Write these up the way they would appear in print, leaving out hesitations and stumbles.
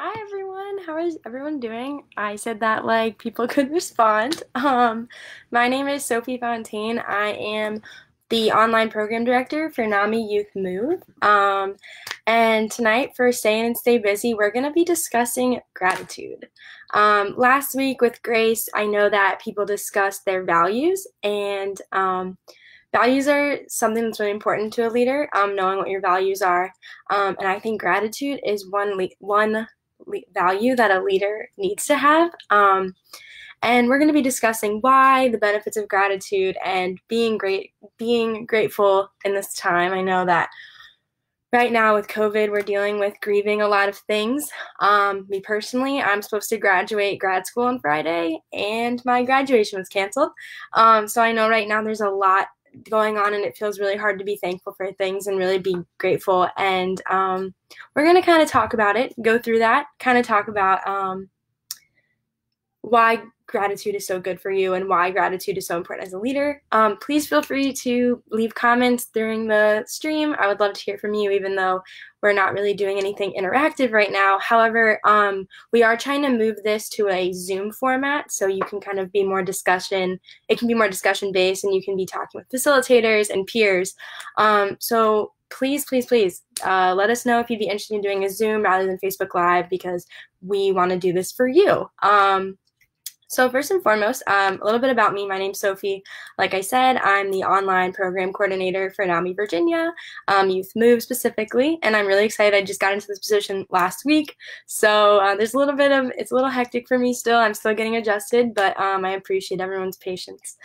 Hi everyone, how is everyone doing? I said that like people could respond. My name is Sophie Fontaine. I am the online program director for NAMI Youth Move. And tonight for Stay In and Stay Busy, we're going to be discussing gratitude. Last week with Grace, I know that people discussed their values, and values are something that's really important to a leader, knowing what your values are. And I think gratitude is one value that a leader needs to have. And we're going to be discussing why, the benefits of gratitude, and being grateful in this time. I know that right now with COVID, we're dealing with grieving a lot of things. Me personally, I'm supposed to graduate grad school on Friday, and my graduation was canceled. So I know right now there's a lot going on, and it feels really hard to be thankful for things and really be grateful. And we're going to kind of talk about it, go through that, kind of talk about why gratitude is so good for you and why gratitude is so important as a leader. Please feel free to leave comments during the stream. I would love to hear from you, even though we're not really doing anything interactive right now. However, we are trying to move this to a Zoom format, so you can kind of be more discussion. It can be more discussion based, and you can be talking with facilitators and peers. So please, please, please let us know if you'd be interested in doing a Zoom rather than Facebook Live, because we want to do this for you. So first and foremost, a little bit about me. My name's Sophie. Like I said, I'm the online program coordinator for NAMI Virginia, Youth Move specifically, and I'm really excited. I just got into this position last week, so there's a little bit of, it's a little hectic for me still. I'm still getting adjusted, but I appreciate everyone's patience.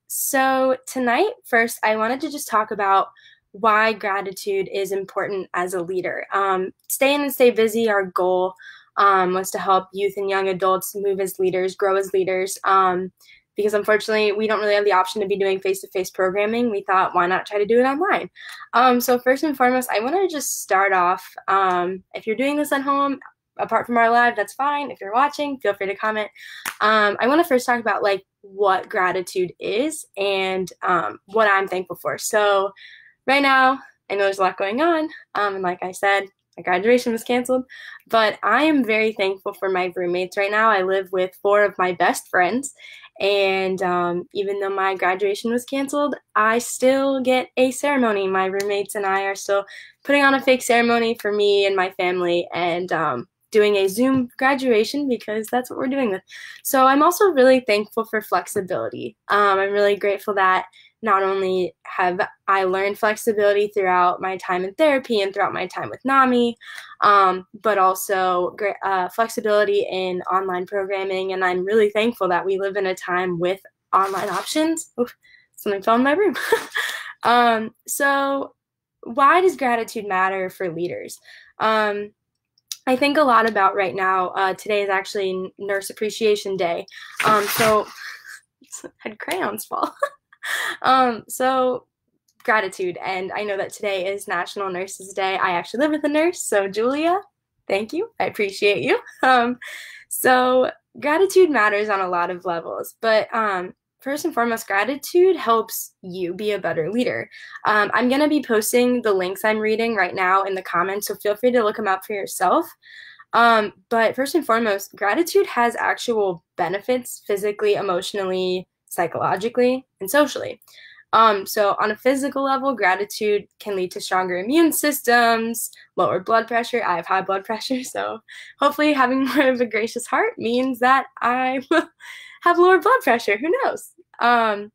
So tonight, first, I wanted to just talk about why gratitude is important as a leader. Stay in and stay busy, our goal was to help youth and young adults move as leaders, grow as leaders, because unfortunately we don't really have the option to be doing face-to-face programming. We thought, why not try to do it online? So first and foremost, I want to just start off, if you're doing this at home, apart from our live, that's fine. If you're watching, feel free to comment. I want to first talk about like what gratitude is and what I'm thankful for. So right now, I know there's a lot going on, and like I said, my graduation was canceled, but I am very thankful for my roommates right now. I live with 4 of my best friends, and even though my graduation was canceled, I still get a ceremony. My roommates and I are still putting on a fake ceremony for me and my family, and doing a Zoom graduation because that's what we're doing with. So I'm also really thankful for flexibility. I'm really grateful that not only have I learned flexibility throughout my time in therapy and throughout my time with NAMI, but also flexibility in online programming. And I'm really thankful that we live in a time with online options. Oof, something fell in my room. So why does gratitude matter for leaders? I think a lot about right now. Today is actually Nurse Appreciation Day. So I had crayons fall. So gratitude, and I know that today is National Nurses Day. I actually live with a nurse, so Julia, thank you. I appreciate you. So gratitude matters on a lot of levels, but first and foremost, gratitude helps you be a better leader. I'm going to be posting the links I'm reading right now in the comments, so feel free to look them up for yourself. But first and foremost, gratitude has actual benefits physically, emotionally, psychologically, and socially. So on a physical level, gratitude can lead to stronger immune systems, lower blood pressure. I have high blood pressure, so hopefully having more of a gracious heart means that I have lower blood pressure. Who knows?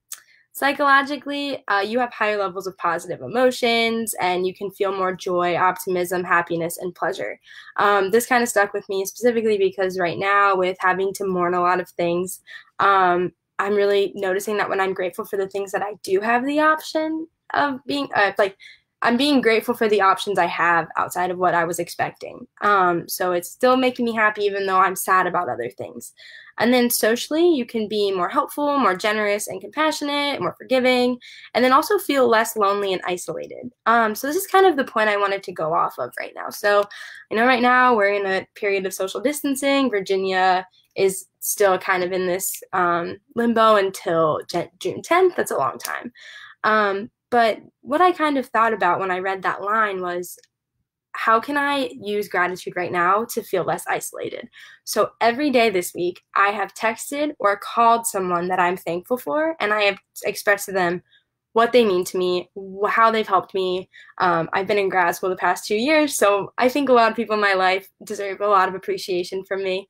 Psychologically, you have higher levels of positive emotions, and you can feel more joy, optimism, happiness, and pleasure. This kind of stuck with me specifically because right now, with having to mourn a lot of things, I'm really noticing that when I'm grateful for the things that I do have the option of being, I'm being grateful for the options I have outside of what I was expecting. So it's still making me happy even though I'm sad about other things. And then socially, you can be more helpful, more generous and compassionate, more forgiving, and then also feel less lonely and isolated. So this is kind of the point I wanted to go off of right now. So I know right now we're in a period of social distancing. Virginia is still kind of in this limbo until June 10th. That's a long time. But what I kind of thought about when I read that line was, how can I use gratitude right now to feel less isolated? So every day this week, I have texted or called someone that I'm thankful for, and I have expressed to them what they mean to me, how they've helped me. I've been in grad school the past 2 years, so I think a lot of people in my life deserve a lot of appreciation from me.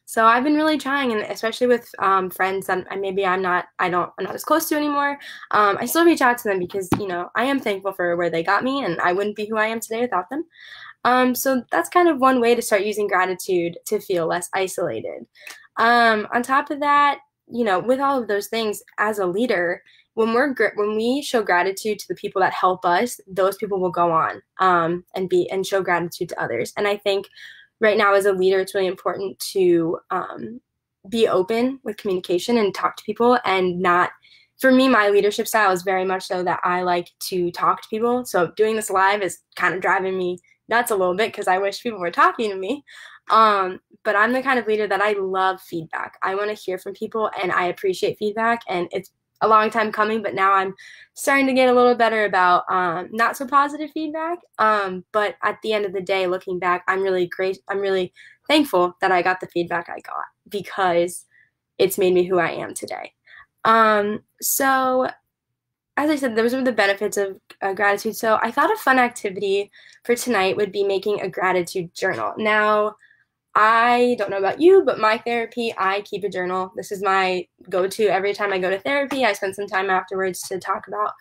So I've been really trying, and especially with friends that I'm not as close to anymore. I still reach out to them because, I am thankful for where they got me, and I wouldn't be who I am today without them. So that's kind of one way to start using gratitude to feel less isolated. On top of that, with all of those things, as a leader, when we show gratitude to the people that help us, those people will go on and show gratitude to others. And I think right now as a leader, it's really important to be open with communication and talk to people, and not, for me, my leadership style is very much so that I like to talk to people. So doing this live is kind of driving me nuts a little bit because I wish people were talking to me. But I'm the kind of leader that I love feedback. I want to hear from people, and I appreciate feedback, and it's a long time coming, but now I'm starting to get a little better about not so positive feedback. But at the end of the day, looking back, I'm really thankful that I got the feedback I got, because it's made me who I am today. So as I said, those are the benefits of gratitude. So I thought a fun activity for tonight would be making a gratitude journal. Now, I don't know about you, but my therapy, I keep a journal. This is my go-to every time I go to therapy. I spend some time afterwards to talk about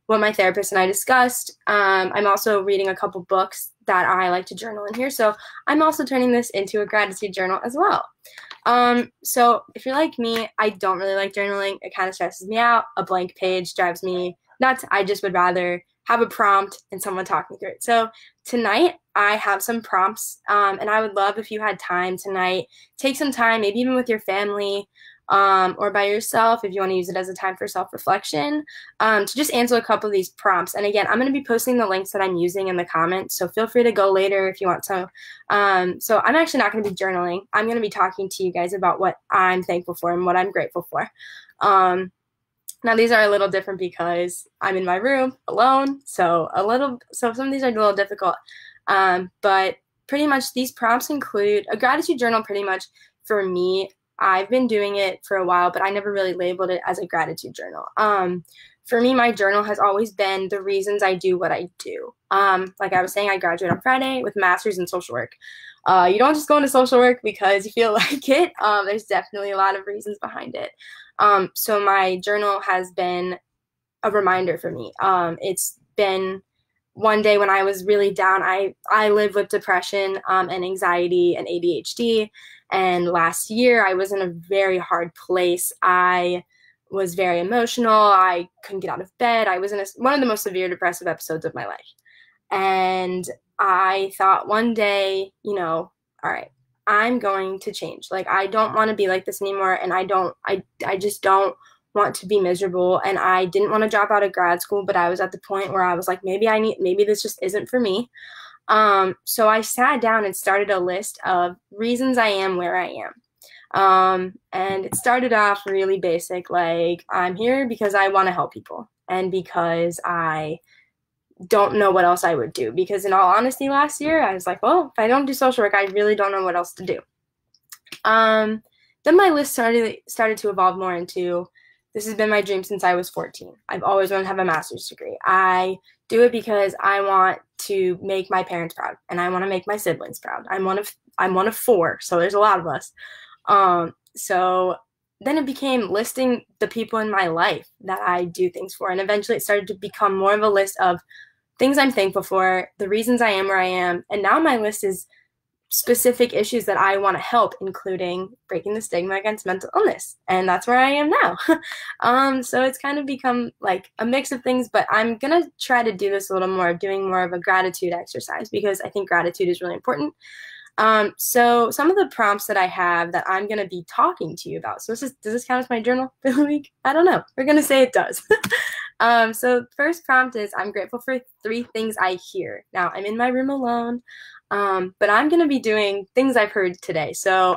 what my therapist and I discussed. I'm also reading a couple books that I like to journal in here. So I'm also turning this into a gratitude journal as well. So if you're like me, I don't really like journaling. It kind of stresses me out. A blank page drives me nuts. I just would rather have a prompt and someone talk me through it. So tonight I have some prompts, and I would love if you had time tonight, take some time, maybe even with your family, or by yourself if you want to use it as a time for self-reflection, to just answer a couple of these prompts. And again, I'm going to be posting the links that I'm using in the comments, so feel free to go later if you want to. So I'm actually not going to be journaling. I'm going to be talking to you guys about what I'm thankful for and what I'm grateful for. Now these are a little different because I'm in my room alone, so some of these are a little difficult. But pretty much these prompts include a gratitude journal. Pretty much for me, I've been doing it for a while, but I never really labeled it as a gratitude journal. For me, my journal has always been the reasons I do what I do. Like I was saying, I graduated on Friday with a master's in social work. You don't just go into social work because you feel like it. There's definitely a lot of reasons behind it. So my journal has been a reminder for me. It's been one day when I was really down. I live with depression and anxiety and ADHD. And last year I was in a very hard place. I was very emotional. I couldn't get out of bed. I was in one of the most severe depressive episodes of my life. And I thought one day, all right, I'm going to change. Like, I don't want to be like this anymore. And I just don't want to be miserable. And I didn't want to drop out of grad school, but I was at the point where I was like, maybe this just isn't for me. So I sat down and started a list of reasons I am where I am. And it started off really basic, like, I'm here because I want to help people and because I don't know what else I would do. Because in all honesty, last year, I was like, well, if I don't do social work, I really don't know what else to do. Then my list started to evolve more into, this has been my dream since I was 14. I've always wanted to have a master's degree. I do it because I want to make my parents proud, and I want to make my siblings proud. I'm one of four, so there's a lot of us. So then it became listing the people in my life that I do things for, and eventually it started to become more of a list of things I'm thankful for, the reasons I am where I am, and now my list is specific issues that I want to help, including breaking the stigma against mental illness. And that's where I am now. So it's kind of become like a mix of things, but I'm going to try to do this a little more, doing more of a gratitude exercise, because I think gratitude is really important. So some of the prompts that I have that I'm going to be talking to you about. So does this count as my journal for the week? I don't know. We're going to say it does. So first prompt is, I'm grateful for 3 things I hear. Now, I'm in my room alone. But I'm going to be doing things I've heard today. So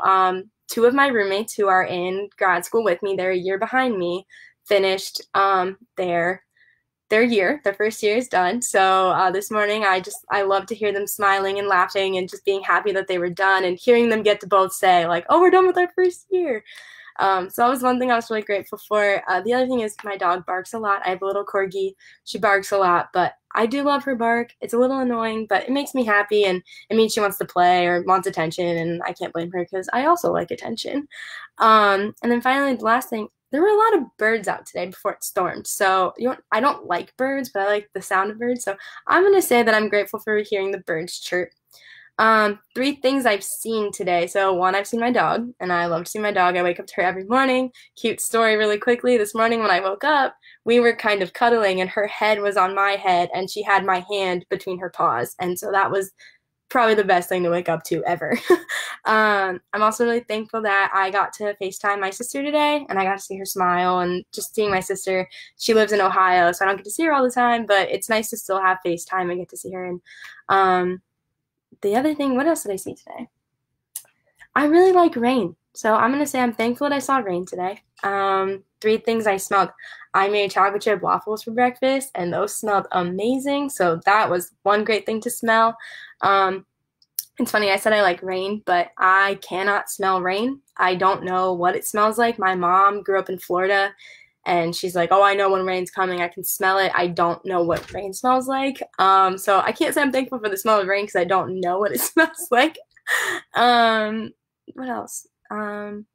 2 of my roommates who are in grad school with me, they're a year behind me, finished their their first year is done. So this morning, I love to hear them smiling and laughing and just being happy that they were done and hearing them get to both say like, "Oh, we're done with our first year." So that was one thing I was really grateful for. The other thing is my dog barks a lot. I have a little corgi. She barks a lot, but I do love her bark. It's a little annoying, but it makes me happy, and it means she wants to play or wants attention, and I can't blame her because I also like attention. And then finally, the last thing, there were a lot of birds out today before it stormed. So I don't like birds, but I like the sound of birds. So I'm going to say that I'm grateful for hearing the birds chirp. Three things I've seen today. So one, I've seen my dog, and I love to see my dog. I wake up to her every morning. Cute story really quickly. This morning when I woke up, we were kind of cuddling, and her head was on my head, and she had my hand between her paws. And so that was probably the best thing to wake up to ever. I'm also really thankful that I got to FaceTime my sister today, and I got to see her smile, and just seeing my sister. She lives in Ohio, so I don't get to see her all the time, but it's nice to still have FaceTime and get to see her. And the other thing, what else did I see today? I really like rain. So I'm going to say I'm thankful that I saw rain today. Three things I smelled. I made chocolate chip waffles for breakfast, and those smelled amazing. So that was one great thing to smell. It's funny, I said I like rain, but I cannot smell rain. I don't know what it smells like. My mom grew up in Florida, and she's like, "Oh, I know when rain's coming. I can smell it." I don't know what rain smells like. So I can't say I'm thankful for the smell of rain because I don't know what it smells like. What else? I'm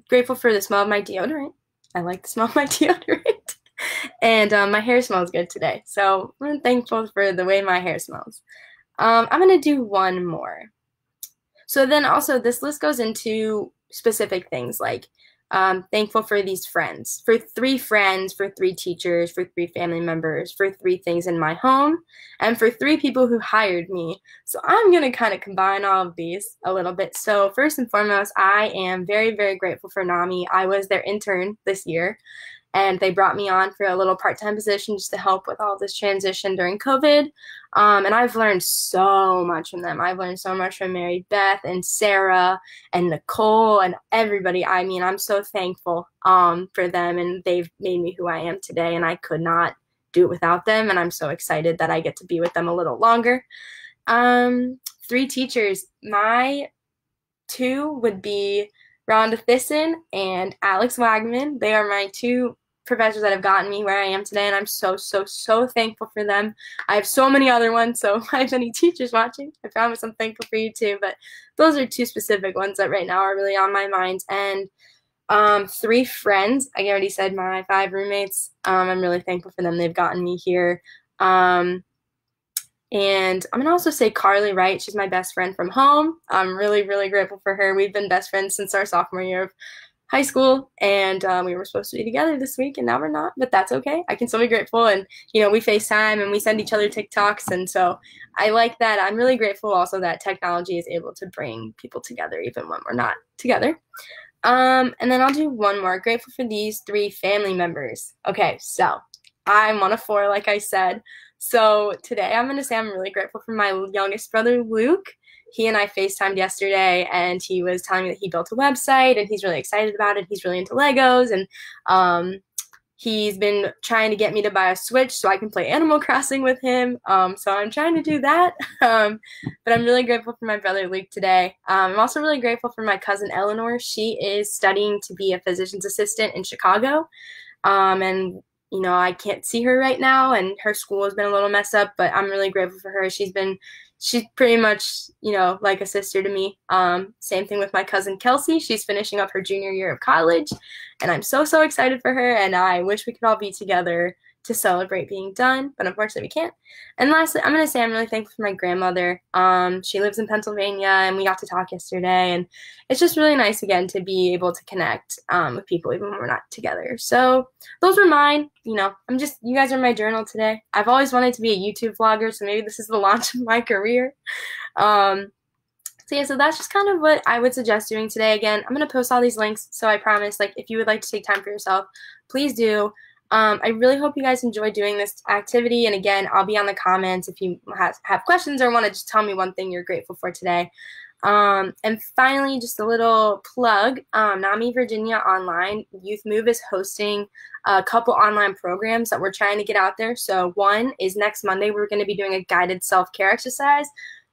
grateful for the smell of my deodorant. I like the smell of my deodorant. And my hair smells good today. So I'm thankful for the way my hair smells. I'm going to do one more. So then also this list goes into specific things like thankful for these friends, for 3 friends, for 3 teachers, for 3 family members, for 3 things in my home, and for 3 people who hired me. So I'm going to kind of combine all of these a little bit. So first and foremost, I am very, very grateful for NAMI. I was their intern this year, and they brought me on for a little part-time position just to help with all this transition during COVID. And I've learned so much from them. I've learned so much from Mary Beth and Sarah and Nicole and everybody. I mean, I'm so thankful for them, and they've made me who I am today, and I could not do it without them, and I'm so excited that I get to be with them a little longer. 3 teachers. My 2 would be Rhonda Thyssen and Alex Wagman. They are my 2 professors that have gotten me where I am today, and I'm so, so, so thankful for them. I have so many other ones, so if I have any teachers watching, I promise I'm thankful for you too, but those are 2 specific ones that right now are really on my mind. And 3 friends, I already said my 5 roommates. I'm really thankful for them. They've gotten me here. And I'm going to also say Carly Wright. She's my best friend from home. I'm really, really grateful for her. We've been best friends since our sophomore year of high school, and we were supposed to be together this week, and now we're not, but that's okay. I can still be grateful, and, you know, we FaceTime, and we send each other TikToks, and so I like that. I'm really grateful also that technology is able to bring people together even when we're not together. And then I'll do one more. Grateful for these 3 family members. Okay, so I'm one of 4, like I said. So today I'm going to say I'm really grateful for my youngest brother, Luke. He and I FaceTimed yesterday, and he was telling me that he built a website, and he's really excited about it. He's really into Legos, and he's been trying to get me to buy a Switch so I can play Animal Crossing with him. So I'm trying to do that. But I'm really grateful for my brother, Luke, today. I'm also really grateful for my cousin, Eleanor. She is studying to be a physician's assistant in Chicago. And you know, I can't see her right now, and her school has been a little messed up, but I'm really grateful for her. She's pretty much, you know, like a sister to me. Same thing with my cousin Kelsey. She's finishing up her junior year of college, and I'm so, so excited for her, and I wish we could all be together to celebrate being done, but unfortunately we can't. And lastly, I'm going to say I'm really thankful for my grandmother. She lives in Pennsylvania, and we got to talk yesterday, and it's just really nice again to be able to connect with people even when we're not together. So those were mine. You know, you guys are my journal today. I've always wanted to be a YouTube vlogger, so maybe this is the launch of my career. So yeah, so that's just kind of what I would suggest doing today. Again, I'm going to post all these links, so I promise, like, if you would like to take time for yourself, please do. I really hope you guys enjoy doing this activity, and again, I'll be on the comments if you have questions or want to just tell me one thing you're grateful for today. And finally, just a little plug, NAMI Virginia Online Youth Move is hosting a couple online programs that we're trying to get out there. So one is next Monday, we're going to be doing a guided self-care exercise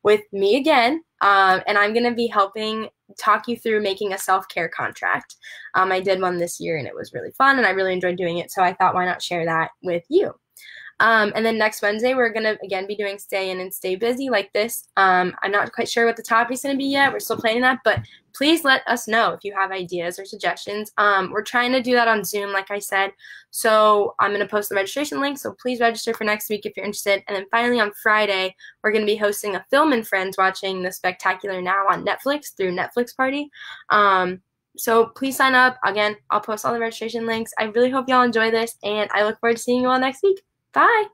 with me again, and I'm going to be helping talk you through making a self-care contract. I did one this year, and it was really fun, and I really enjoyed doing it, so I thought, why not share that with you? And then next Wednesday, we're going to, again, be doing Stay In and Stay Busy like this. I'm not quite sure what the topic's going to be yet. We're still planning that, but please let us know if you have ideas or suggestions. We're trying to do that on Zoom, like I said. So I'm going to post the registration link, so please register for next week if you're interested. And then finally on Friday, we're going to be hosting a Film and Friends watching The Spectacular Now on Netflix through Netflix Party. So please sign up. Again, I'll post all the registration links. I really hope y'all enjoy this, and I look forward to seeing you all next week. Bye.